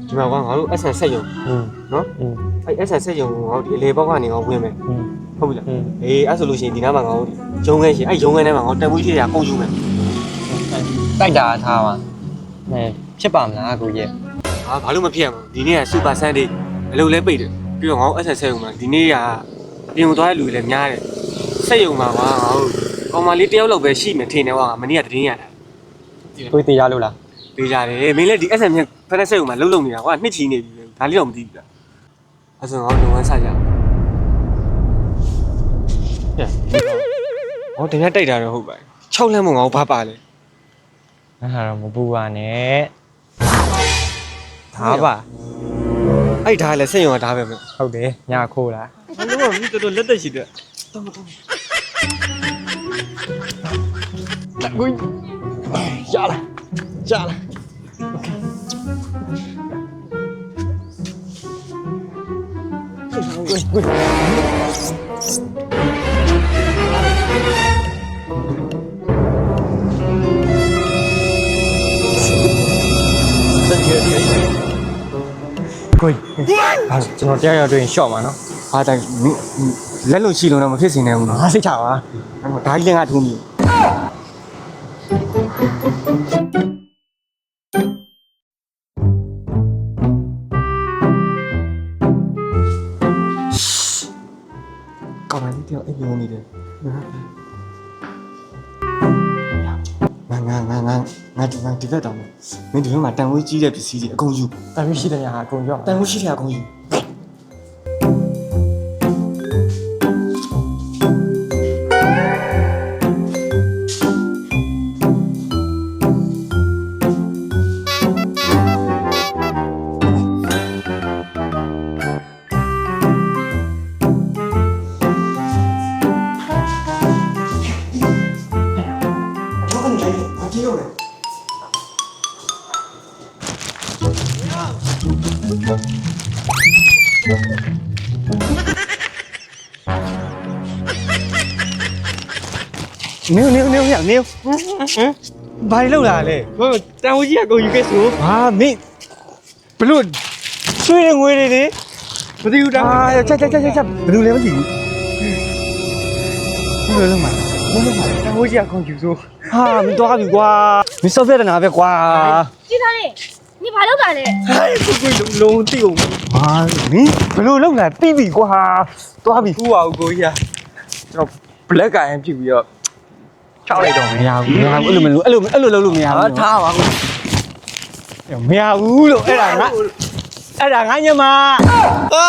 ဒီမှာကွာငါတို့ SN ဆက်ရုံနော်အဲ့ SN ဆက်ရုံကိုငါတို့ဒီအလေဘောက်ကနေငါဝင်မယ်ဟုတ်ပြီလားအေးအဲ့ဆိုလို့ရှိရင်ဒီနားမှာငါတို့ရုံးခဲရှင်အဲ့ရုံးခဲထဲမှာငါတို့တန်ဖိုးရှိတာကုန်ယူမယ်တိုက်တာထားပါဖြစ်ပါမလားကိုကြီးဟာဘာလို့မဖြစ်ရမလဲဒီနေ့က Super Sunday အလုပ်လဲပိတ်တယ်ပြီးတော့ငါတို့ SN ဆက်ရုံမှာဒီနေ့ကပြင်ကိုသွားတဲ့လူတွေလည်းများတယ်ဆက်ရုံမှာကွာငါတို့ကောင်မလေးတယောက်လောက်ပဲရှိမယ်ထင်တယ်ကွာမနေ့ကတတင်းရတာကိုတေးရလို့လားတေးကြတယ်မင်းလည်းဒီ SN မြက်ဖက်ဆက်ရုံမှာလှုပ်လှုပ်နေတာကွာနှစ်ချီနေပြီပဲဒါလေးတော့မသိဘူးလားအဲ့ဆိုငါတို့လုပ်ငန်းစကြဟောတင်ရတိုက်တာတော့ဟုတ်ပါ6လမ်းမငါ့ကိုဘာပါလဲအဲ့ဒါတော့မပူပါနဲ့ဒါပါအဲ့ဒါလည်းစိတ်ရုံကဒါပဲမဟုတ်တယ်ညာခိုးလားဘာလို့မင်းတော်လက်သက်ရှိတယ်တော့မတော့ကိုရလာโอเคကိုကျွန်တော်တရားရတွင်ရှော့မှာနော်ဟာတိုင်လက်လို့ရှိလို့တော့မဖြစ်စင်နိုင်ဘူးနော်ဟာစိတ်ချပါဒါကြီးလည်းငါထုံးပြီကောင်းတယ်တယောက်အိပ်နေနေတယ်ငါဒီဘက်တောင်မင်းဒီဘက်မှာတန်ဝေးကြီးတဲ့ပစ္စည်းတွေအကုန်ယူတန်ဝေးရှိတဲ့ညာအကုန်ရောက်တန်ဝေးရှိတဲ့အကုန်ယူနေဘာလို့လာလဲတန်ဝေးကြီးအကုန်ယူခဲ့ဆိုဟာမင်းဘလို့ဆွေးငွေတွေလေမသိဘူးတာချက်ဘယ်လိုလဲမသိဘူးဘယ်လိုမှတန်ဝေးကြီးအကုန်ယူဆိုဟာမင်းတော့ပြီကွာမင်းစောဖက်တနာပဲကွာကြည့်ထားလေ你ဘာလုပ်တာလဲဟဲ့ကိုလုံးတိအောင်ဟာမင်းဘယ်လိုလုပ်လာပြီးပြီကွာသွားပြီဟုတ်ပါဘူးကိုကြီးကျွန်တော် black guy ဖြစ်ပြီးတော့ချောက်လိုက်တော့မရဘူးအဲ့လိုလုပ်လို့မရဘူးထားပါဘူးမရဘူးလို့အဲ့ဒါငါညမဟာ